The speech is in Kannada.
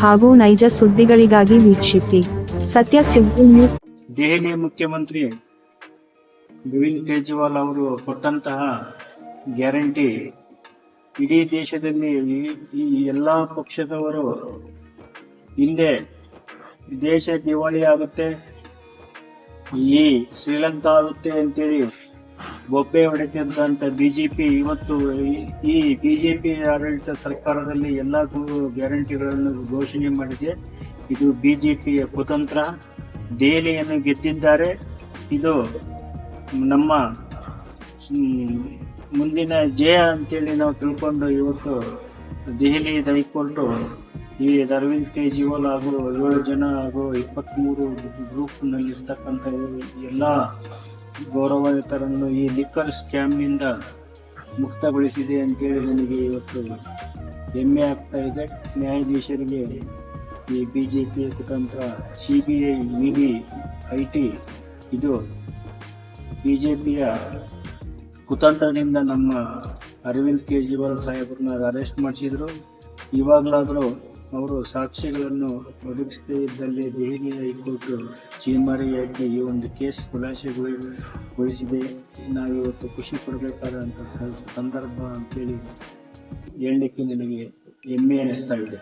ಹಾಗೂ ನೈಜ ಸುದ್ದಿಗಳಿಗಾಗಿ ವೀಕ್ಷಿಸಿ ಸತ್ಯ ಸುದ್ದಿ ನ್ಯೂಸ್. ದೆಹಲಿ ಮುಖ್ಯಮಂತ್ರಿ ಅರವಿಂದ್ ಕೇಜ್ರಿವಾಲ್ ಅವರು ಕೊಟ್ಟಂತಹ ಗ್ಯಾರಂಟಿ ಇಡೀ ದೇಶದಲ್ಲಿ ಈ ಎಲ್ಲಾ ಪಕ್ಷದವರು ಹಿಂದೆ ದೇಶ ದಿವಾಳಿ ಆಗುತ್ತೆ, ಈ ಶ್ರೀಲಂಕಾ ಆಗುತ್ತೆ ಅಂತೇಳಿ ಬೊಬ್ಬೆ ಹೊಡೆತಿದ್ದಂತ ಬಿಜೆಪಿ ಇವತ್ತು ಈ ಬಿಜೆಪಿ ಆಡಳಿತ ಸರ್ಕಾರದಲ್ಲಿ ಎಲ್ಲಾ ಗ್ಯಾರಂಟಿಗಳನ್ನು ಘೋಷಣೆ ಮಾಡಿದೆ. ಇದು ಬಿಜೆಪಿಯ ಕುತಂತ್ರ. ದೆಹಲಿಯನ್ನು ಗೆದ್ದಿದ್ದಾರೆ. ಇದು ನಮ್ಮ ಮುಂದಿನ ಜಯ ಅಂತೇಳಿ ನಾವು ತಿಳ್ಕೊಂಡು ಇವತ್ತು ದೆಹಲಿ ಹೈಕೋರ್ಟ್ ಈ ಅರವಿಂದ್ ಕೇಜ್ರಿವಾಲ್ ಹಾಗೂ 7 ಜನ ಹಾಗೂ 23 ಗ್ರೂಪ್ ನಲ್ಲಿ ಇರ್ತಕ್ಕಂಥ ಎಲ್ಲಾ ಗೌರವಾನ್ವಿತರನ್ನು ಈ ಲಿಕ್ಕರ್ ಸ್ಕ್ಯಾಮ್ ನಿಂದ ಮುಕ್ತಗೊಳಿಸಿದೆ ಅಂತೇಳಿ ನನಗೆ ಇವತ್ತು ಹೆಮ್ಮೆ ಆಗ್ತಾ ಇದೆ. ನ್ಯಾಯಾಧೀಶರಿಗೆ ಈ ಬಿಜೆಪಿ ಕುತಂತ್ರ, ಸಿಬಿಐ, ಇಡಿ, ಐಟಿ ಇದು ಬಿಜೆಪಿಯ ಕುತಂತ್ರದಿಂದ ನಮ್ಮ ಅರವಿಂದ್ ಕೇಜ್ರಿವಾಲ್ ಸಾಹೇಬ್ರನ್ನ ಅರೆಸ್ಟ್ ಮಾಡಿಸಿದ್ರು. ಇವಾಗಲಾದರೂ ಅವರು ಸಾಕ್ಷಿಗಳನ್ನು ಒದಗಿಸದೇ ಇದ್ದಲ್ಲಿ ದೆಹಲಿ ಹೈಕೋರ್ಟ್ ಚೀಮಾರಿಯಾಗಿ ಈ ಒಂದು ಕೇಸ್ ಖುಲಾಸೆಗೊಳಿಸಿದೆ. ನಾವಿವತ್ತು ಖುಷಿ ಪಡಬೇಕಾದಂಥ ಸಂದರ್ಭ ಅಂತೇಳಿ ಹೇಳಲಿಕ್ಕೆ ನನಗೆ ಹೆಮ್ಮೆ ಅನಿಸ್ತಾ ಇದೆ.